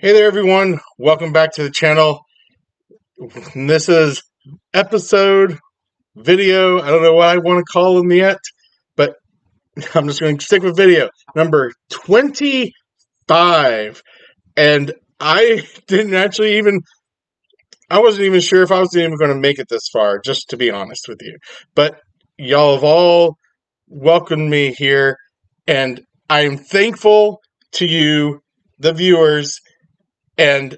Hey there, everyone. Welcome back to the channel. This is episode video. I don't know what I want to call them yet, but I'm just going to stick with video number 25. And I didn't actually I wasn't even sure if I was even going to make it this far, just to be honest with you. But y'all have all welcomed me here, and I'm thankful to you, the viewers, and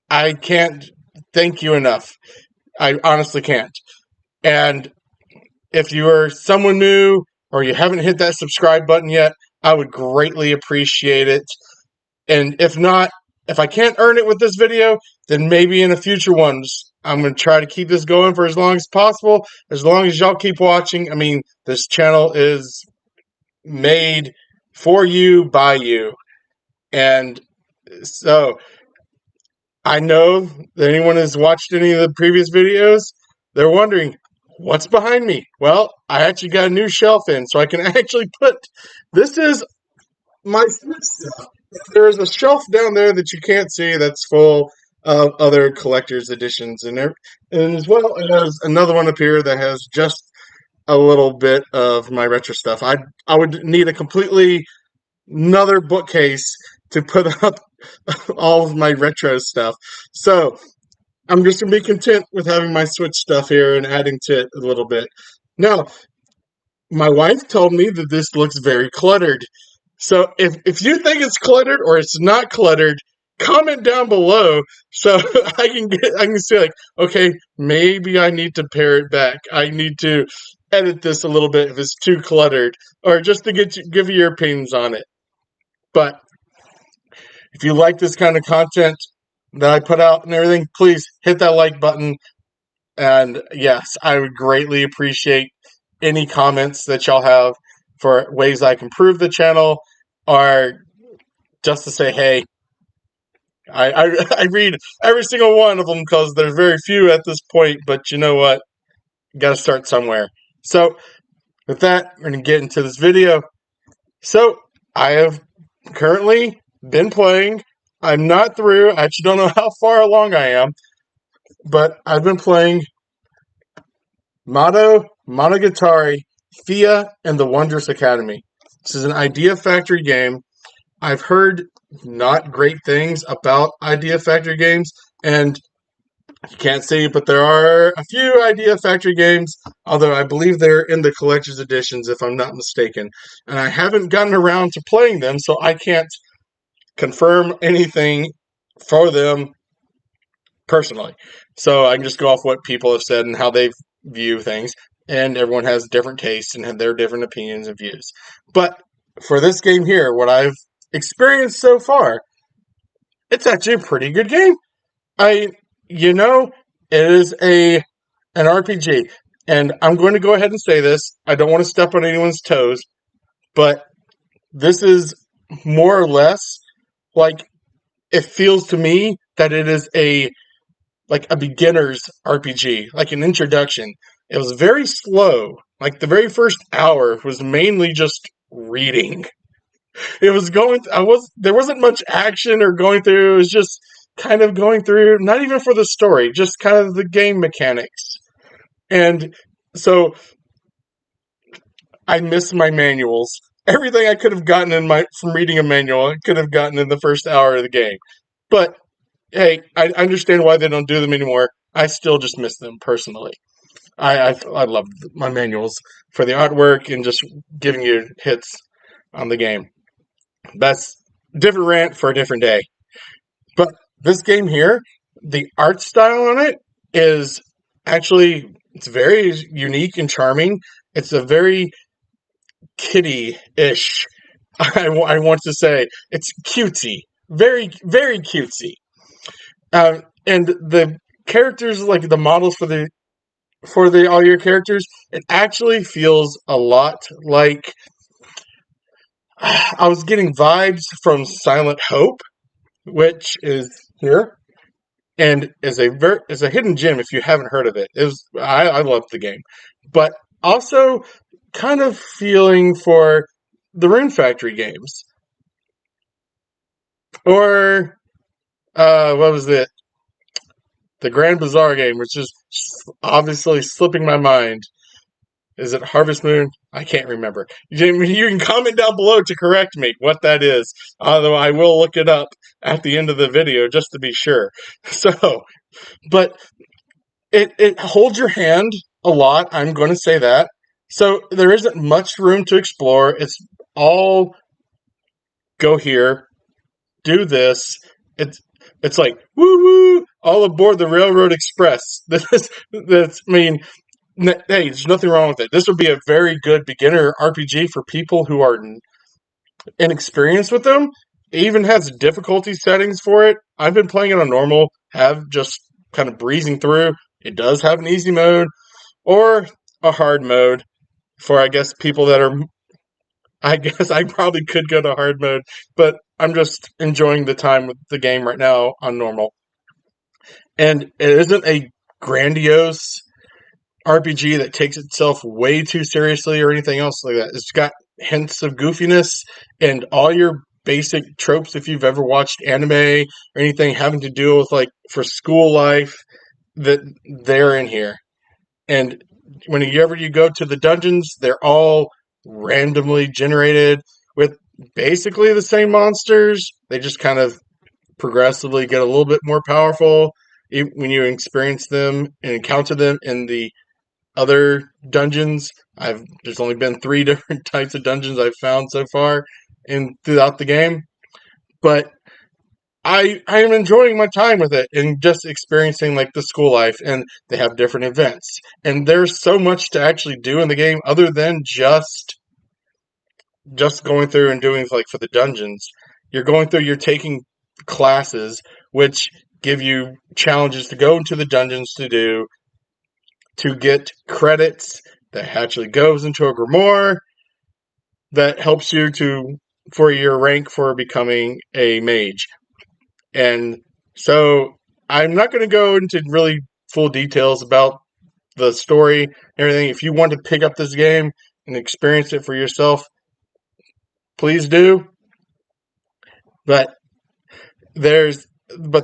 I can't thank you enough. I honestly can't. And if you are someone new or you haven't hit that subscribe button yet, I would greatly appreciate it. And if not, if I can't earn it with this video, then maybe in the future ones, I'm going to try to keep this going for as long as possible. As long as y'all keep watching. I mean, this channel is made for you, by you. And so I know that anyone has watched any of the previous videos, they're wondering, what's behind me? Well, I actually got a new shelf in, so I can actually this is my Switch stuff. There is a shelf down there that you can't see that's full of other collector's editions in there. And as well as another one up here that has just a little bit of my retro stuff. I would need a completely another bookcase to put up all of my retro stuff. So I'm just going to be content with having my Switch stuff here and adding to it a little bit. Now, my wife told me that this looks very cluttered. So if you think it's cluttered or it's not cluttered, comment down below so I can say like, okay, maybe I need to pare it back. I need to edit this a little bit if it's too cluttered, or just to give you your opinions on it. But if you like this kind of content that I put out and everything, please hit that like button. And yes, I would greatly appreciate any comments that y'all have for ways I can improve the channel, or just to say, hey, I read every single one of them because there's very few at this point, but you know what? Got to start somewhere. So with that, we're going to get into this video. So I have currently been playing. I'm not through. I actually don't know how far along I am, but I've been playing Mado Monogatari, Thea, and the Wondrous Academy. This is an Idea Factory game. I've heard not great things about Idea Factory games, and you can't see, but there are a few Idea Factory games, although I believe they're in the collector's editions, if I'm not mistaken. And I haven't gotten around to playing them, so I can't confirm anything for them personally. So I can just go off what people have said and how they view things. And everyone has different tastes and have their different opinions and views. But for this game here, what I've experienced so far, it's actually a pretty good game. It is an RPG. And I'm going to go ahead and say this. I don't want to step on anyone's toes, but this is more or less like, it feels to me that it is a beginner's RPG, like an introduction. It was very slow. Like the very first hour was mainly just reading. It was there wasn't much action or going through. It was just kind of going through, not even for the story, just kind of the game mechanics. And so I miss my manuals. Everything I could have gotten from reading a manual, I could have gotten in the first hour of the game. But hey, I understand why they don't do them anymore. I still just miss them personally. I love my manuals for the artwork and just giving you hits on the game. That's a different rant for a different day. But this game here, the art style on it is actually, it's very unique and charming. It's a very kitty-ish, I want to say. It's cutesy. Very, very cutesy. And the characters, like the models for all your characters, it actually feels a lot like I was getting vibes from Silent Hope, which is here, and is a hidden gem if you haven't heard of it. I love the game, but also kind of feeling for the Rune Factory games, or what was it? The Grand Bazaar game, which is obviously slipping my mind. Is it Harvest Moon? I can't remember. You can comment down below to correct me what that is. Although I will look it up at the end of the video just to be sure. So, but it holds your hand a lot. I'm going to say that. So there isn't much room to explore. It's all go here, do this. It's it's like woo woo, all aboard the Railroad Express. That's. I mean, hey, there's nothing wrong with it. This would be a very good beginner RPG for people who are inexperienced with them. It even has difficulty settings for it. I've been playing it on normal, have just kind of breezing through. It does have an easy mode or a hard mode for, I guess, people that are. I guess I probably could go to hard mode, but I'm just enjoying the time with the game right now on normal. And it isn't a grandiose RPG that takes itself way too seriously or anything else like that. It's got hints of goofiness and all your basic tropes if you've ever watched anime or anything having to do with like for school life that they're in here. And whenever you go to the dungeons, they're all randomly generated with basically the same monsters. They just kind of progressively get a little bit more powerful when you experience them and encounter them in the other dungeons. There's only been 3 different types of dungeons I've found so far in throughout the game, but I am enjoying my time with it and just experiencing like the school life, and they have different events, and there's so much to actually do in the game other than just going through and doing like for the dungeons. You're taking classes which give you challenges to go into the dungeons to do to get credits that actually goes into a grimoire that helps you to for your rank for becoming a mage. And so I'm not going to go into really full details about the story and everything. If you want to pick up this game and experience it for yourself, please do. But the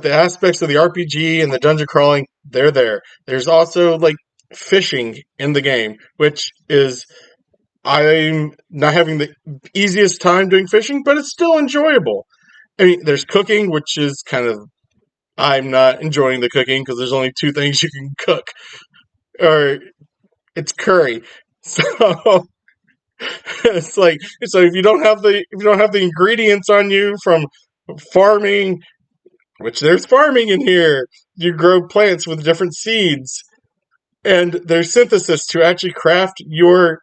aspects of the RPG and the dungeon crawling, they're there. There's also like fishing in the game, which is I'm not having the easiest time doing fishing, but it's still enjoyable. I mean, there's cooking, which is kind of I'm not enjoying the cooking because there's only 2 things you can cook, or it's curry. So it's like so if you don't have the ingredients on you from farming, which there's farming in here, you grow plants with different seeds, and there's synthesis to actually craft your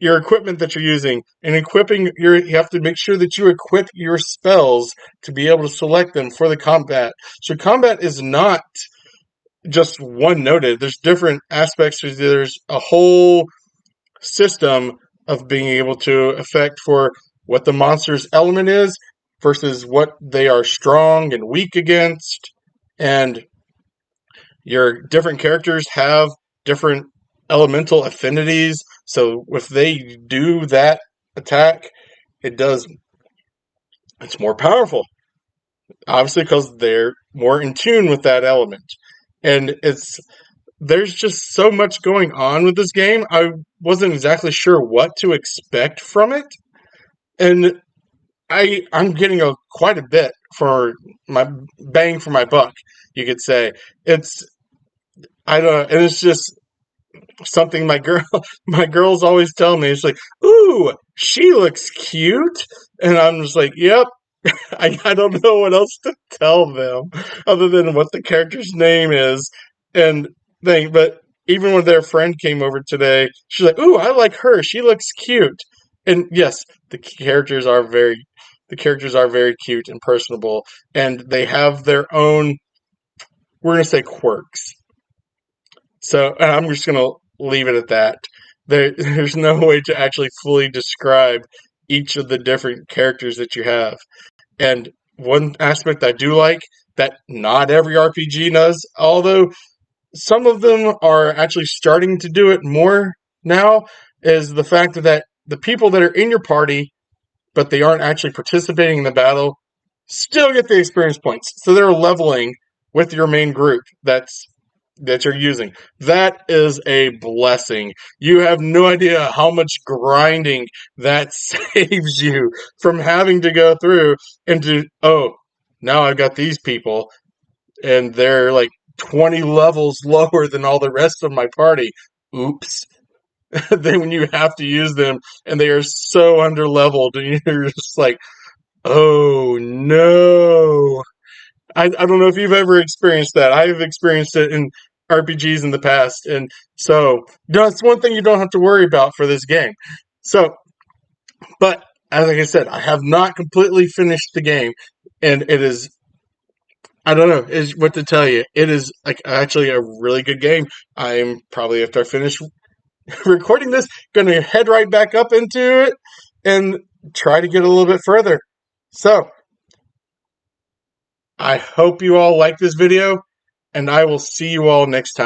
equipment that you're using, and you have to make sure that you equip your spells to be able to select them for the combat. So combat is not just one noted. There's different aspects. There's a whole system of being able to affect for what the monster's element is versus what they are strong and weak against. And your different characters have different elemental affinities. So if they do that attack, it's more powerful. Obviously, because they're more in tune with that element. And there's just so much going on with this game. I wasn't exactly sure what to expect from it. And I'm getting quite a bit for my bang for my buck, you could say. I don't know, and it's just something my girls always tell me. It's like, ooh, she looks cute, and I'm just like, yep. I don't know what else to tell them other than what the character's name is and thing. But even when their friend came over today, she's like, ooh, I like her. She looks cute. And yes, the characters are very cute and personable, and they have their own, we're gonna say, quirks. So, and I'm just gonna leave it at that. There's no way to actually fully describe each of the different characters that you have. And one aspect I do like that not every RPG does, although some of them are actually starting to do it more now, is the fact that the people that are in your party, but they aren't actually participating in the battle, still get the experience points. So they're leveling with your main group that you're using. That is a blessing. You have no idea how much grinding that saves you from having to go through and to, oh, now I've got these people and they're like 20 levels lower than all the rest of my party. Oops. Then when you have to use them and they are so underleveled and you're just like, oh no. I don't know if you've ever experienced that. I've experienced it in RPGs in the past. And so that's one thing you don't have to worry about for this game. So, but as like I said, I have not completely finished the game. And it is, I don't know, is what to tell you. It is like actually a really good game. I'm probably, after I finish recording this, going to head right back up into it and try to get a little bit further. So, I hope you all like this video, and I will see you all next time.